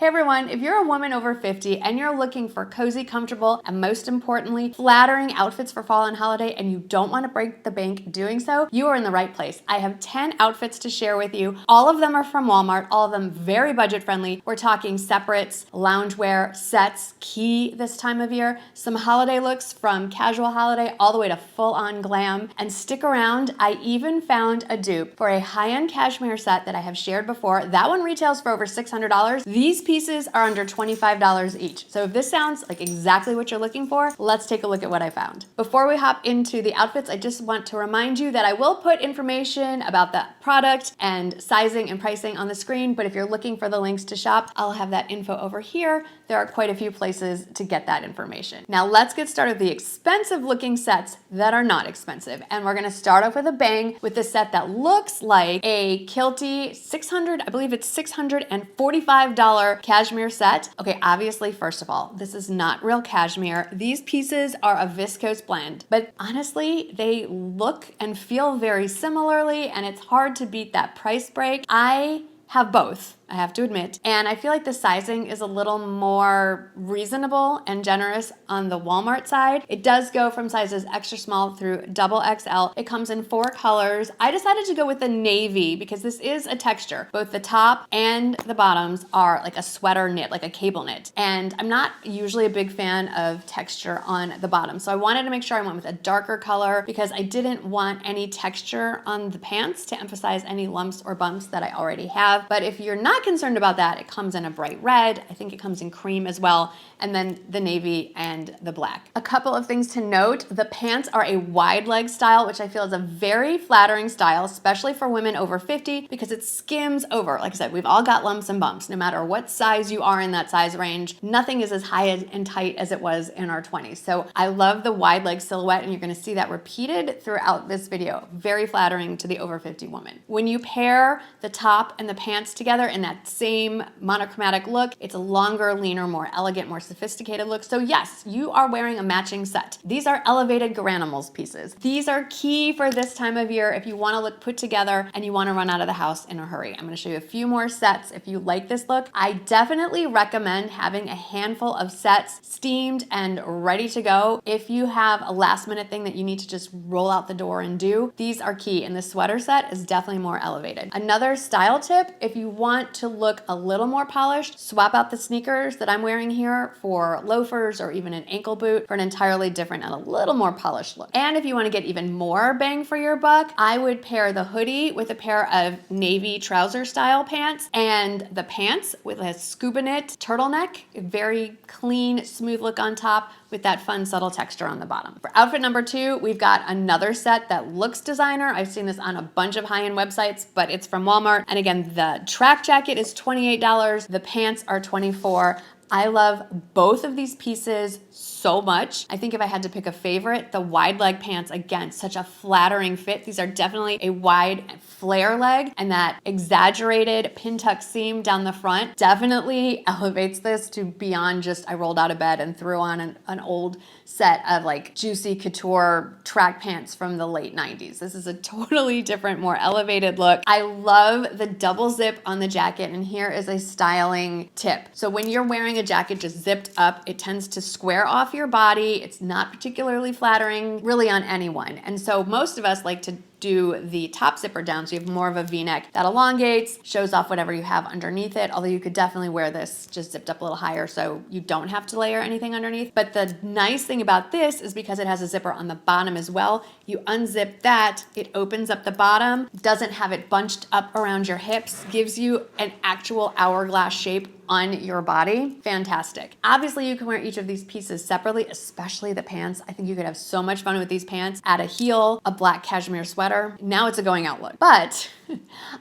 Hey everyone, if you're a woman over 50 and you're looking for cozy, comfortable, and most importantly, flattering outfits for fall and holiday and you don't want to break the bank doing so, you are in the right place. I have 10 outfits to share with you. All of them are from Walmart, all of them very budget friendly. We're talking separates, loungewear, sets, key this time of year, some holiday looks from casual holiday all the way to full-on glam. And stick around, I even found a dupe for a high-end cashmere set that I have shared before. That one retails for over $600. These pieces are under $25 each. So if this sounds like exactly what you're looking for, let's take a look at what I found. Before we hop into the outfits, I just want to remind you that I will put information about the product and sizing and pricing on the screen, but if you're looking for the links to shop, I'll have that info over here. There are quite a few places to get that information. Now let's get started with the expensive looking sets that are not expensive. And we're gonna start off with a bang with the set that looks like a Kilte 600, I believe it's $645 cashmere set. Okay, obviously, first of all, this is not real cashmere. These pieces are a viscose blend, but honestly, they look and feel very similarly, and it's hard to beat that price break. I have both, I have to admit. And I feel like the sizing is a little more reasonable and generous on the Walmart side. It does go from sizes extra small through double XL. It comes in 4 colors. I decided to go with the navy because this is a texture. Both the top and the bottoms are like a sweater knit, like a cable knit. And I'm not usually a big fan of texture on the bottom. So I wanted to make sure I went with a darker color because I didn't want any texture on the pants to emphasize any lumps or bumps that I already have. But if you're not concerned about that, it comes in a bright red. I think it comes in cream as well. And then the navy and the black. A couple of things to note. The pants are a wide leg style, which I feel is a very flattering style, especially for women over 50 because it skims over. Like I said, we've all got lumps and bumps. No matter what size you are in that size range, nothing is as high and tight as it was in our 20s. So I love the wide leg silhouette, and you're gonna see that repeated throughout this video. Very flattering to the over 50 woman. When you pair the top and the pants together in that same monochromatic look, it's a longer, leaner, more elegant, more sophisticated look. So yes, you are wearing a matching set. These are elevated Garanimals pieces. These are key for this time of year if you want to look put together and you want to run out of the house in a hurry. I'm going to show you a few more sets if you like this look. I definitely recommend having a handful of sets steamed and ready to go. If you have a last minute thing that you need to just roll out the door and do, these are key, and the sweater set is definitely more elevated. Another style tip, if you want to look a little more polished, swap out the sneakers that I'm wearing here for loafers or even an ankle boot for an entirely different and a little more polished look. And if you want to get even more bang for your buck, I would pair the hoodie with a pair of navy trouser style pants and the pants with a Scubaknit turtleneck, a very clean, smooth look on top with that fun, subtle texture on the bottom. For outfit number 2, we've got another set that looks designer. I've seen this on a bunch of high-end websites, but it's from Walmart. And again, the track jacket is $28. The pants are $24. I love both of these pieces so much. I think if I had to pick a favorite, the wide leg pants, again, such a flattering fit. These are definitely a wide flare leg, and that exaggerated pin tuck seam down the front definitely elevates this to beyond just I rolled out of bed and threw on an old set of like juicy couture track pants from the late 90s. This is a totally different, more elevated look. I love the double zip on the jacket, and here is a styling tip. So when you're wearing a jacket just zipped up, it tends to square off your body. It's not particularly flattering really on anyone. And so most of us like to do the top zipper down, so you have more of a V-neck that elongates, shows off whatever you have underneath it, although you could definitely wear this just zipped up a little higher so you don't have to layer anything underneath. But the nice thing about this is because it has a zipper on the bottom as well, you unzip that, it opens up the bottom, doesn't have it bunched up around your hips, gives you an actual hourglass shape on your body. Fantastic. Obviously, you can wear each of these pieces separately, especially the pants. I think you could have so much fun with these pants. Add a heel, a black cashmere sweater. Now it's a going out look. But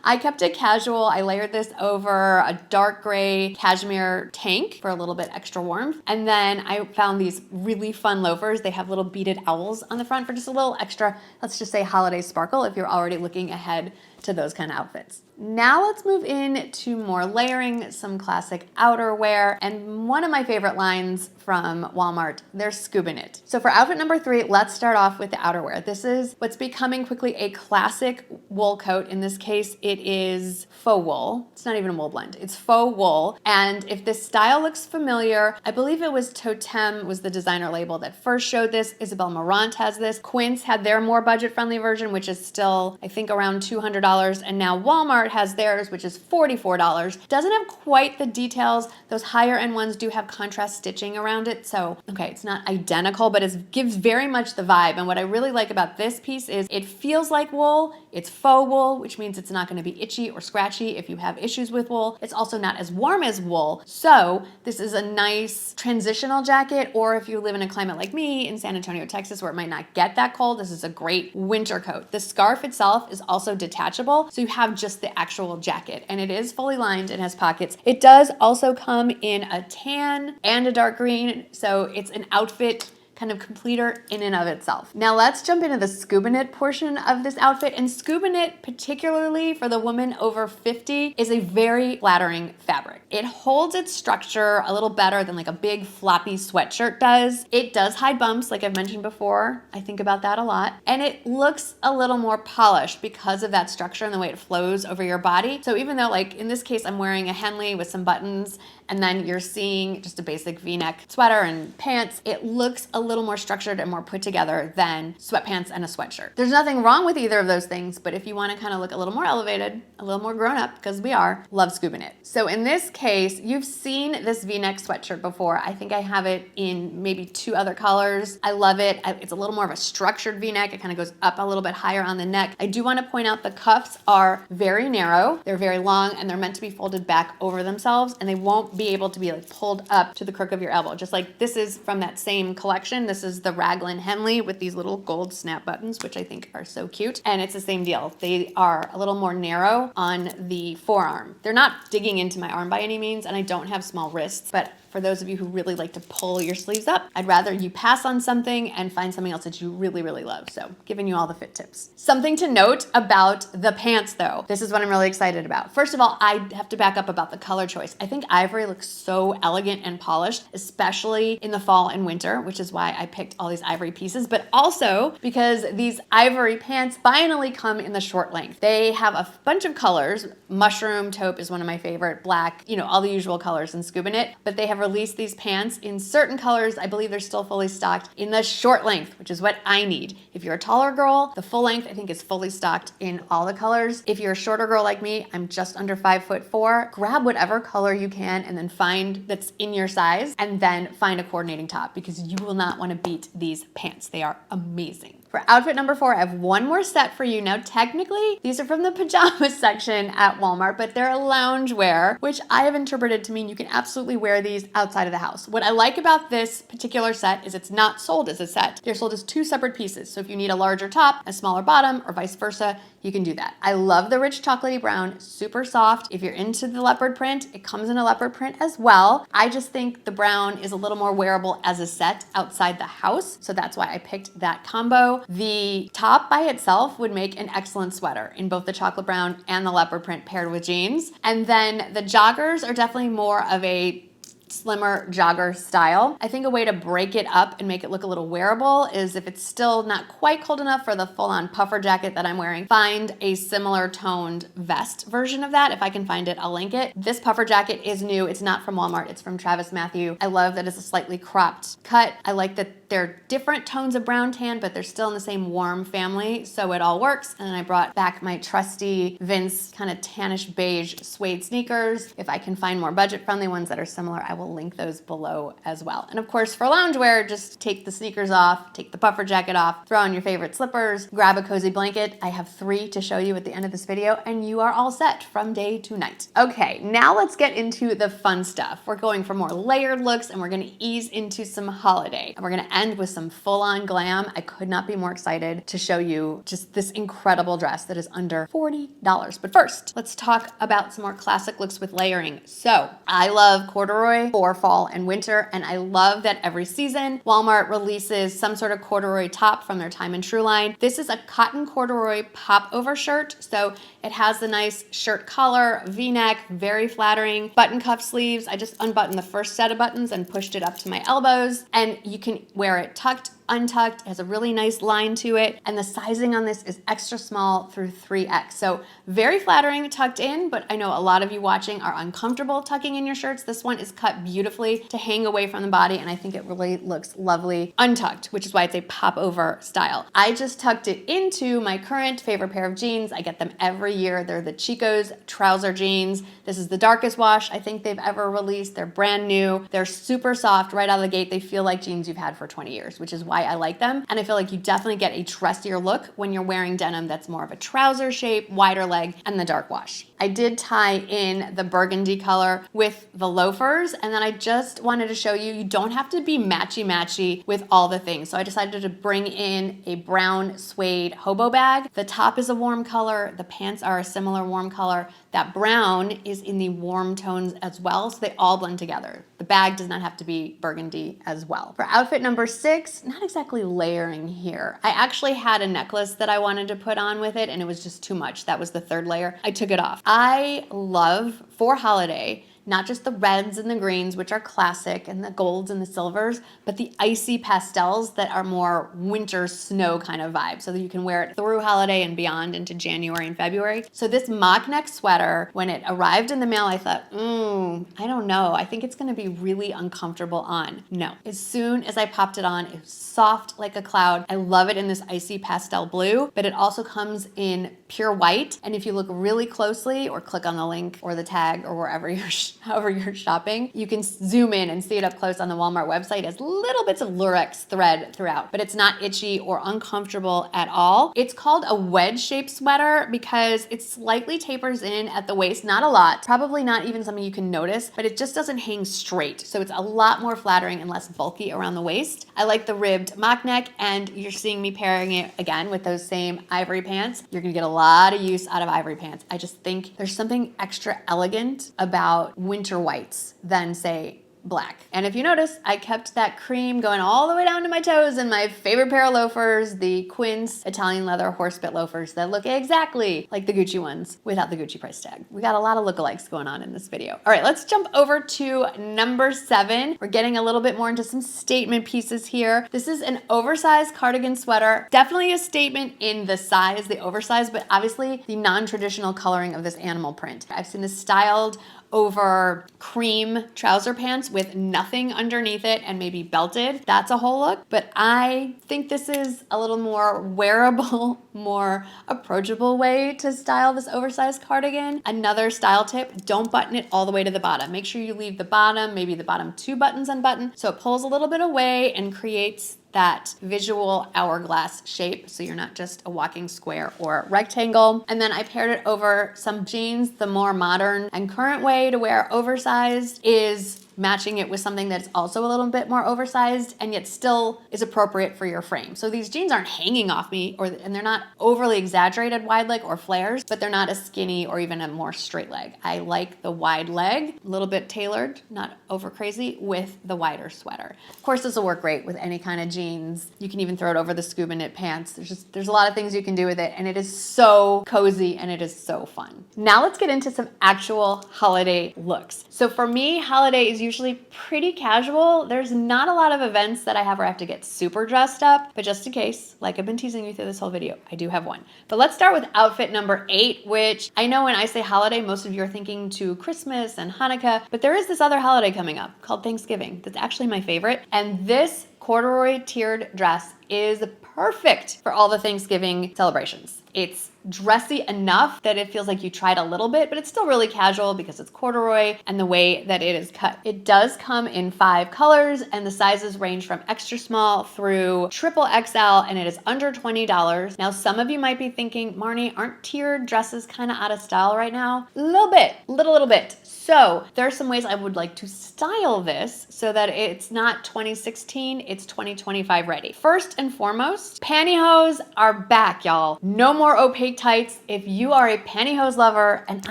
I kept it casual. I layered this over a dark gray cashmere tank for a little bit extra warmth. And then I found these really fun loafers. They have little beaded owls on the front for just a little extra, let's just say holiday sparkle if you're already looking ahead to those kind of outfits. Now let's move into more layering, some classic outerwear, and one of my favorite lines from Walmart, their Scubaknit. So for outfit number 3, let's start off with the outerwear. This is what's becoming quickly a classic wool coat in this case, it is faux wool. It's not even a wool blend. It's faux wool. And if this style looks familiar, I believe it was Totem was the designer label that first showed this. Isabel Marant has this. Quince had their more budget-friendly version, which is still, I think, around $200. And now Walmart has theirs, which is $44. Doesn't have quite the details. Those higher end ones do have contrast stitching around it. So, okay, it's not identical, but it gives very much the vibe. And what I really like about this piece is it feels like wool. It's faux wool, which means it's not going to be itchy or scratchy if you have issues with wool. It's also not as warm as wool. So this is a nice transitional jacket, or if you live in a climate like me in San Antonio, Texas, where it might not get that cold, this is a great winter coat. The scarf itself is also detachable, so you have just the actual jacket, and it is fully lined and has pockets. It does also come in a tan and a dark green, so it's an outfit kind of completer in and of itself. Now let's jump into the Scubaknit portion of this outfit. And Scubaknit, particularly for the woman over 50, is a very flattering fabric. It holds its structure a little better than like a big floppy sweatshirt does. It does hide bumps, like I've mentioned before. I think about that a lot. And it looks a little more polished because of that structure and the way it flows over your body. So even though, like in this case, I'm wearing a Henley with some buttons, and then you're seeing just a basic V-neck sweater and pants, it looks a little more structured and more put together than sweatpants and a sweatshirt. There's nothing wrong with either of those things, but if you want to kind of look a little more elevated, a little more grown up, because we are, love Scubaknit. So in this case, you've seen this V-neck sweatshirt before. I think I have it in maybe 2 other colors. I love it. It's a little more of a structured V-neck. It kind of goes up a little bit higher on the neck. I do want to point out the cuffs are very narrow. They're very long, and they're meant to be folded back over themselves, and they won't be able to be like pulled up to the crook of your elbow. Just like this is from that same collection. This is the Raglan Henley with these little gold snap buttons, which I think are so cute. And it's the same deal. They are a little more narrow on the forearm. They're not digging into my arm by any means, and I don't have small wrists, but for those of you who really like to pull your sleeves up, I'd rather you pass on something and find something else that you really, really love. So giving you all the fit tips. Something to note about the pants though. This is what I'm really excited about. First of all, I have to back up about the color choice. I think ivory looks so elegant and polished, especially in the fall and winter, which is why I picked all these ivory pieces, but also because these ivory pants finally come in the short length. They have a bunch of colors. Mushroom, taupe is one of my favorite, black, you know, all the usual colors in Scubaknit, but they have released these pants in certain colors. I believe they're still fully stocked in the short length, which is what I need. If you're a taller girl, the full length I think is fully stocked in all the colors. If you're a shorter girl like me, I'm just under 5'4", grab whatever color you can and then find that's in your size, and then find a coordinating top, because you will not want to beat these pants. They are amazing. For outfit number 4, I have one more set for you. Now, technically, these are from the pajamas section at Walmart, but they're a loungewear, which I have interpreted to mean you can absolutely wear these outside of the house. What I like about this particular set is it's not sold as a set. They're sold as 2 separate pieces. So if you need a larger top, a smaller bottom, or vice versa, you can do that. I love the rich chocolatey brown, super soft. If you're into the leopard print, it comes in a leopard print as well. I just think the brown is a little more wearable as a set outside the house, so that's why I picked that combo. The top by itself would make an excellent sweater in both the chocolate brown and the leopard print paired with jeans. And then the joggers are definitely more of a slimmer jogger style. I think a way to break it up and make it look a little wearable is, if it's still not quite cold enough for the full-on puffer jacket that I'm wearing, find a similar toned vest version of that. If I can find it, I'll link it. This puffer jacket is new. It's not from Walmart. It's from Mathew. I love that it's a slightly cropped cut. I like that they're different tones of brown tan, but they're still in the same warm family, so it all works. And then I brought back my trusty Vince kind of tannish beige suede sneakers. If I can find more budget-friendly ones that are similar, I will link those below as well. And of course, for loungewear, just take the sneakers off, take the puffer jacket off, throw on your favorite slippers, grab a cozy blanket. I have 3 to show you at the end of this video, and you are all set from day to night. Okay, now let's get into the fun stuff. We're going for more layered looks, and we're gonna ease into some holiday. And we're gonna end with some full-on glam. I could not be more excited to show you just this incredible dress that is under $40. But first, let's talk about some more classic looks with layering. So I love corduroy for fall and winter, and I love that every season Walmart releases some sort of corduroy top from their Time and True line. This is a cotton corduroy popover shirt, so it has the nice shirt collar, V-neck, very flattering, button cuff sleeves. I just unbuttoned the first set of buttons and pushed it up to my elbows, and you can wear it tucked untucked, it has a really nice line to it, and the sizing on this is extra small through 3X. So very flattering tucked in, but I know a lot of you watching are uncomfortable tucking in your shirts. This one is cut beautifully to hang away from the body, and I think it really looks lovely untucked, which is why it's a popover style. I just tucked it into my current favorite pair of jeans. I get them every year. They're the Chico's trouser jeans. This is the darkest wash I think they've ever released. They're brand new. They're super soft right out of the gate. They feel like jeans you've had for 20 years, which is why I like them. And I feel like you definitely get a dressier look when you're wearing denim that's more of a trouser shape, wider leg, and the dark wash. I did tie in the burgundy color with the loafers, and then I just wanted to show you, you don't have to be matchy-matchy with all the things. So I decided to bring in a brown suede hobo bag. The top is a warm color. The pants are a similar warm color. That brown is in the warm tones as well, so they all blend together. The bag does not have to be burgundy as well. For outfit number 6, not exactly layering here. I actually had a necklace that I wanted to put on with it, and it was just too much. That was the third layer. I took it off. I love, for holiday, not just the reds and the greens, which are classic, and the golds and the silvers, but the icy pastels that are more winter snow kind of vibe, so that you can wear it through holiday and beyond into January and February. So this mock neck sweater, when it arrived in the mail, I thought, I don't know. I think it's gonna be really uncomfortable on. No. As soon as I popped it on, it was soft like a cloud. I love it in this icy pastel blue, but it also comes in pure white. And if you look really closely or click on the link or the tag or wherever however you're shopping, you can zoom in and see it up close on the Walmart website. It has little bits of lurex thread throughout, but it's not itchy or uncomfortable at all. It's called a wedge shaped sweater because it slightly tapers in at the waist, not a lot, probably not even something you can notice, but it just doesn't hang straight. So it's a lot more flattering and less bulky around the waist. I like the ribbed mock neck, and you're seeing me pairing it again with those same ivory pants. You're gonna get a lot of use out of ivory pants. I just think there's something extra elegant about winter whites than, say, black. And if you notice, I kept that cream going all the way down to my toes in my favorite pair of loafers, the Quince Italian leather horse bit loafers that look exactly like the Gucci ones without the Gucci price tag. We got a lot of lookalikes going on in this video. All right, let's jump over to number 7. We're getting a little bit more into some statement pieces here. This is an oversized cardigan sweater. Definitely a statement in the size, the oversized, but obviously the non-traditional coloring of this animal print. I've seen this styled over cream trouser pants with nothing underneath it and maybe belted. That's a whole look, but I think this is a little more wearable, more approachable way to style this oversized cardigan. Another style tip, don't button it all the way to the bottom. Make sure you leave the bottom, maybe the bottom 2 buttons unbuttoned, so it pulls a little bit away and creates that visual hourglass shape, so you're not just a walking square or rectangle. And then I paired it over some jeans. The more modern and current way to wear oversized is matching it with something that's also a little bit more oversized and yet still is appropriate for your frame. So these jeans aren't hanging off me, and they're not overly exaggerated wide leg or flares, but they're not a skinny or even a more straight leg. I like the wide leg, a little bit tailored, not over crazy, with the wider sweater. Of course, this will work great with any kind of jeans. You can even throw it over the Scubaknit pants. There's a lot of things you can do with it, and it is so cozy and it is so fun. Now let's get into some actual holiday looks. So for me, holiday is usually pretty casual. There's not a lot of events that I have where I have to get super dressed up, but just in case, like I've been teasing you through this whole video, I do have one. But let's start with outfit number 8, which I know when I say holiday, most of you are thinking to Christmas and Hanukkah, but there is this other holiday coming up called Thanksgiving. That's actually my favorite. And this corduroy tiered dress is perfect for all the Thanksgiving celebrations. It's dressy enough that it feels like you tried a little bit, but it's still really casual because it's corduroy and the way that it is cut. It does come in 5 colors and the sizes range from extra small through triple XL, and it is under $20. Now, some of you might be thinking, Marnie, aren't tiered dresses kind of out of style right now? A little bit, little bit. So there are some ways I would like to style this so that it's not 2016, it's 2025 ready. First and foremost, pantyhose are back, y'all. No more opaque tights. If you are a pantyhose lover, and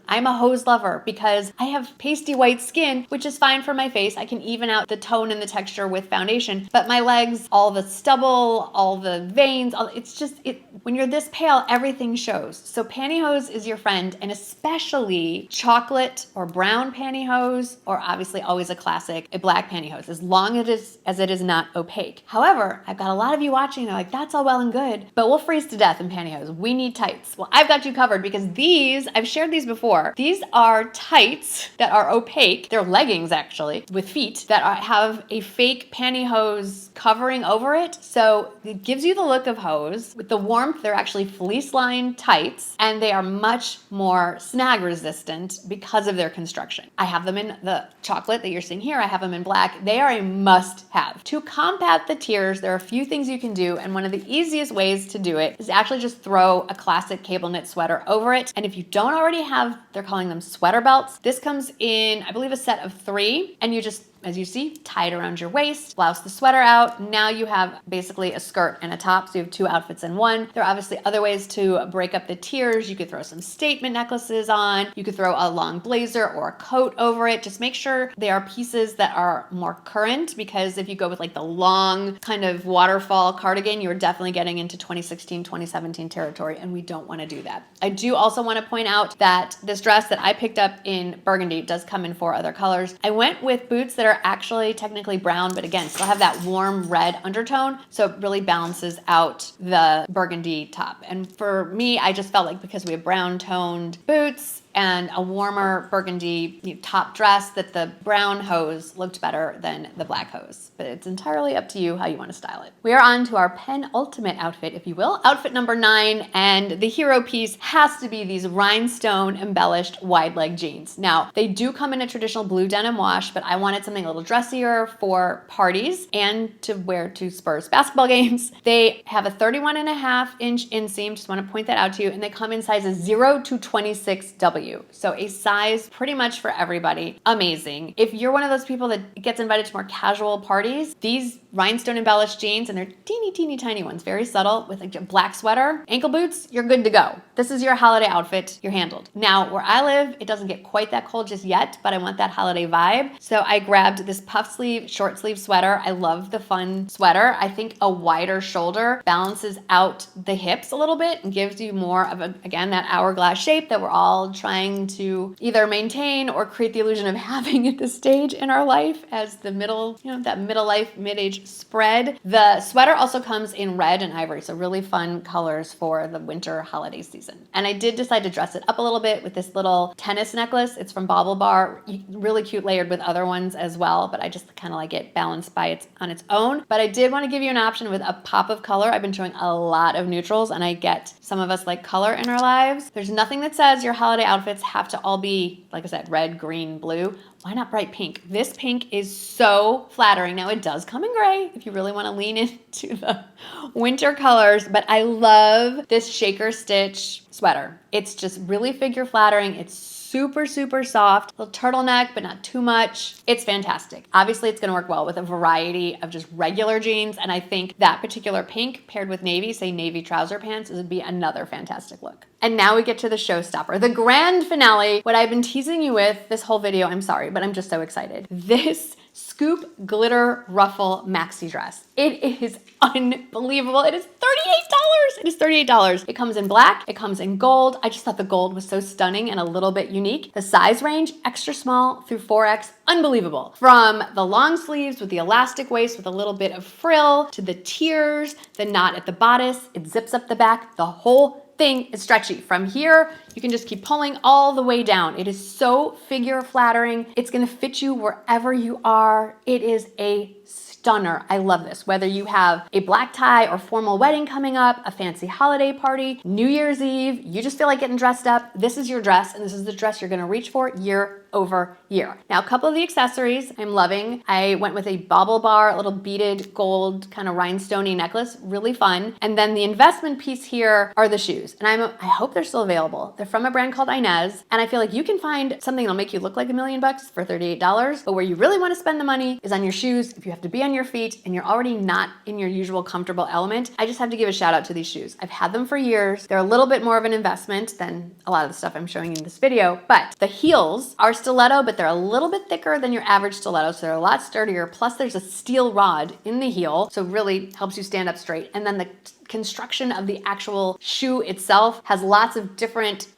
I'm a hose lover because I have pasty white skin, which is fine for my face. I can even out the tone and the texture with foundation, but my legs, all the stubble, all the veins, when you're this pale, everything shows. So pantyhose is your friend, and especially chocolate or brown pantyhose, or obviously always a classic, a black pantyhose. As long as it is not opaque. However, I've got a lot of you watching, they're like, that's all well and good, but we'll freeze to death in pantyhose. We need tights. Well, I've got you covered because these, I've shared these before. These are tights that are opaque. They're leggings actually with feet that have a fake pantyhose covering over it. So it gives you the look of hose. With the warmth, they're actually fleece lined tights and they are much more snag resistant because of their construction. I have them in the chocolate that you're seeing here. I have them in black. They are a must have. To combat the tears, there are a few things you can do. And one of the easiest ways to do it is actually just throw a classic cable knit sweater over it. And if you don't already have, they're calling them sweater belts. This comes in, I believe, a set of 3, and you just, as you see, tie it around your waist, blouse the sweater out. Now you have basically a skirt and a top, so you have 2 outfits in one. There are obviously other ways to break up the tiers. You could throw some statement necklaces on. You could throw a long blazer or a coat over it. Just make sure they are pieces that are more current, because if you go with like the long kind of waterfall cardigan, you're definitely getting into 2016, 2017 territory, and we don't want to do that. I do also want to point out that this dress that I picked up in Burgundy does come in 4 other colors. I went with boots that are actually technically brown, but again, still have that warm red undertone. So it really balances out the burgundy top. And for me, I just felt like because we have brown toned boots and a warmer burgundy top dress, that the brown hose looked better than the black hose. But it's entirely up to you how you want to style it. We are on to our penultimate outfit, if you will. Outfit number 9, and the hero piece has to be these rhinestone embellished wide leg jeans. Now, they do come in a traditional blue denim wash, but I wanted something a little dressier for parties and to wear to Spurs basketball games. They have a 31.5-inch inseam, just want to point that out to you, and they come in sizes 0 to 26W. So a size pretty much for everybody. Amazing. If you're one of those people that gets invited to more casual parties, these rhinestone embellished jeans, and they're teeny tiny ones, very subtle, with like a black sweater, ankle boots, you're good to go. This is your holiday outfit. You're handled. Now, where I live, it doesn't get quite that cold just yet, but I want that holiday vibe. So I grabbed this puff sleeve, short sleeve sweater. I love the fun sweater. I think a wider shoulder balances out the hips a little bit and gives you more of a, again, that hourglass shape that we're all trying to either maintain or create the illusion of having at this stage in our life as the middle, that middle life, mid-age spread. The sweater also comes in red and ivory, so really fun colors for the winter holiday season. And I did decide to dress it up a little bit with this little tennis necklace. It's from Bauble Bar, really cute, layered with other ones as well, but I just kind of like it balanced on its own. But I did want to give you an option with a pop of color. I've been showing a lot of neutrals, and I get some of us like color in our lives. There's nothing that says your holiday outfits have to all be, like I said, red, green, blue. Why not bright pink? This pink is so flattering. Now it does come in gray if you really want to lean into the winter colors, but I love this shaker stitch sweater. It's just really figure flattering. It's super soft, little turtleneck, but not too much. It's fantastic. Obviously, it's going to work well with a variety of just regular jeans, and I think that particular pink paired with navy, say navy trouser pants, would be another fantastic look. And now we get to the showstopper, the grand finale, what I've been teasing you with this whole video. I'm sorry, but I'm just so excited. This Scoop Glitter Ruffle Maxi Dress. It is unbelievable. It is $38. It is $38. It comes in black. It comes in gold. I just thought the gold was so stunning and a little bit unique. The size range, extra small through 4X, unbelievable. From the long sleeves with the elastic waist with a little bit of frill to the tiers, the knot at the bodice, it zips up the back, the whole thing is stretchy. From here, you can just keep pulling all the way down. It is so figure flattering. It's gonna fit you wherever you are. It is a stunner. I love this. Whether you have a black tie or formal wedding coming up, a fancy holiday party, New Year's Eve, you just feel like getting dressed up, this is your dress, and this is the dress you're gonna reach for year over year. Now, a couple of the accessories I'm loving. I went with a Bauble Bar, little beaded gold kind of rhinestoney necklace, really fun. And then the investment piece here are the shoes. And I hope they're still available. They're from a brand called Inez. And I feel like you can find something that'll make you look like $1 million for $38. But where you really want to spend the money is on your shoes. If you have to be on your feet and you're already not in your usual comfortable element, I just have to give a shout out to these shoes. I've had them for years. They're a little bit more of an investment than a lot of the stuff I'm showing you in this video, but the heels are stiletto, but they're a little bit thicker than your average stiletto, so they're a lot sturdier. Plus there's a steel rod in the heel, so really helps you stand up straight. And then the construction of the actual shoe itself has lots of different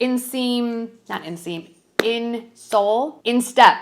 in sole, in step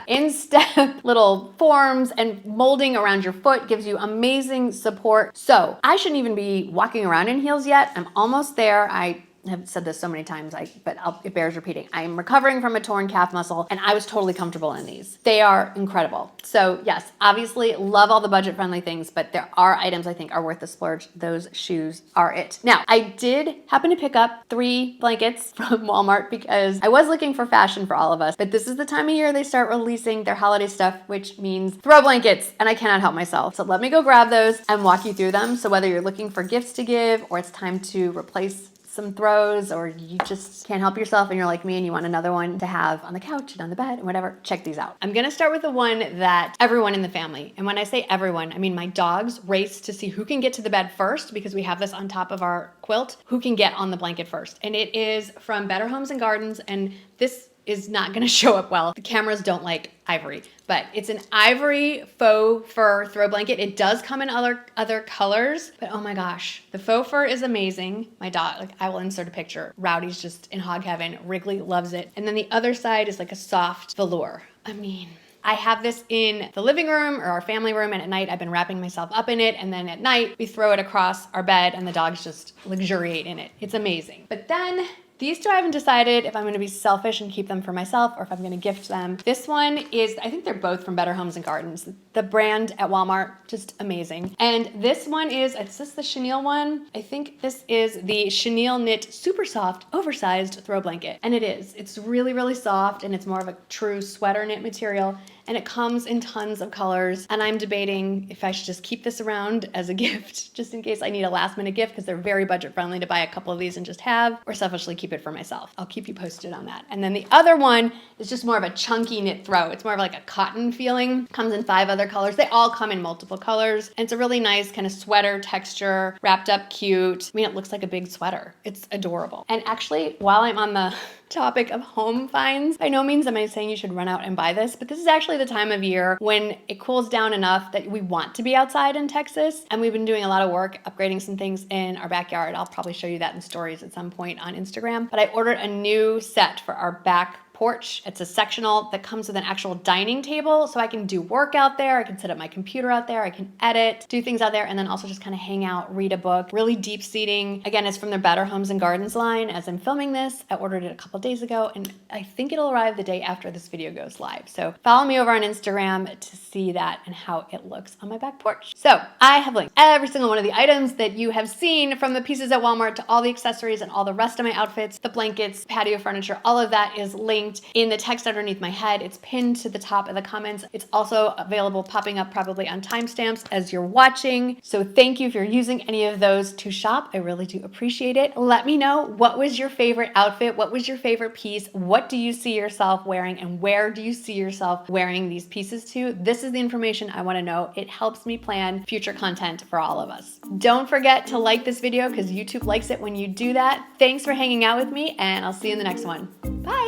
little forms and molding around your foot gives you amazing support. So I shouldn't even be walking around in heels yet. I'm almost there. I have said this so many times, it bears repeating. I am recovering from a torn calf muscle and I was totally comfortable in these. They are incredible. So yes, obviously love all the budget friendly things, but there are items I think are worth the splurge. Those shoes are it. Now, I did happen to pick up 3 blankets from Walmart because I was looking for fashion for all of us, but this is the time of year they start releasing their holiday stuff, which means throw blankets, and I cannot help myself. So let me go grab those and walk you through them. So whether you're looking for gifts to give or it's time to replace some throws, or you just can't help yourself and you're like me and you want another one to have on the couch and on the bed and whatever, check these out. I'm gonna start with the one that everyone in the family, and when I say everyone, I mean my dogs race to see who can get to the bed first because we have this on top of our quilt, who can get on the blanket first. And it is from Better Homes and Gardens, and this is not gonna show up well. The cameras don't like ivory, but it's an ivory faux fur throw blanket. It does come in other colors, but oh my gosh, the faux fur is amazing. My dog, like I will insert a picture. Rowdy's just in hog heaven. Wrigley loves it. And then the other side is like a soft velour. I mean, I have this in the living room or our family room, and at night I've been wrapping myself up in it, and then at night we throw it across our bed and the dogs just luxuriate in it. It's amazing. But then these two I haven't decided if I'm gonna be selfish and keep them for myself or if I'm gonna gift them. This one is, I think they're both from Better Homes and Gardens. The brand at Walmart, just amazing. And this one is this the chenille one? I think this is the chenille knit super soft, oversized throw blanket. And it is, it's really, really soft, and it's more of a true sweater knit material. And it comes in tons of colors. And I'm debating if I should just keep this around as a gift, just in case I need a last minute gift, because they're very budget friendly to buy a couple of these and just have, or selfishly keep it for myself. I'll keep you posted on that. And then the other one is just more of a chunky knit throw. It's more of like a cotton feeling. Comes in 5 other colors. They all come in multiple colors. And it's a really nice kind of sweater texture, wrapped up cute. I mean, it looks like a big sweater. It's adorable. And actually, while I'm on the topic of home finds, by no means am I saying you should run out and buy this, but this is actually the time of year when it cools down enough that we want to be outside in Texas. And we've been doing a lot of work upgrading some things in our backyard. I'll probably show you that in stories at some point on Instagram. But I ordered a new set for our back porch. It's a sectional that comes with an actual dining table, so I can do work out there, I can set up my computer out there, I can edit, do things out there, and then also just kind of hang out, read a book. Really deep seating. Again, it's from their Better Homes and Gardens line. As I'm filming this, I ordered it a couple days ago, and I think it'll arrive the day after this video goes live. So follow me over on Instagram to see that and how it looks on my back porch. So I have linked every single one of the items that you have seen, from the pieces at Walmart to all the accessories and all the rest of my outfits, the blankets, patio furniture, all of that is linked in the text underneath my head. It's pinned to the top of the comments. It's also available, popping up probably on timestamps as you're watching. So thank you if you're using any of those to shop. I really do appreciate it. Let me know, what was your favorite outfit? What was your favorite piece? What do you see yourself wearing, and where do you see yourself wearing these pieces to? This is the information I want to know. It helps me plan future content for all of us. Don't forget to like this video because YouTube likes it when you do that. Thanks for hanging out with me, and I'll see you in the next one. Bye.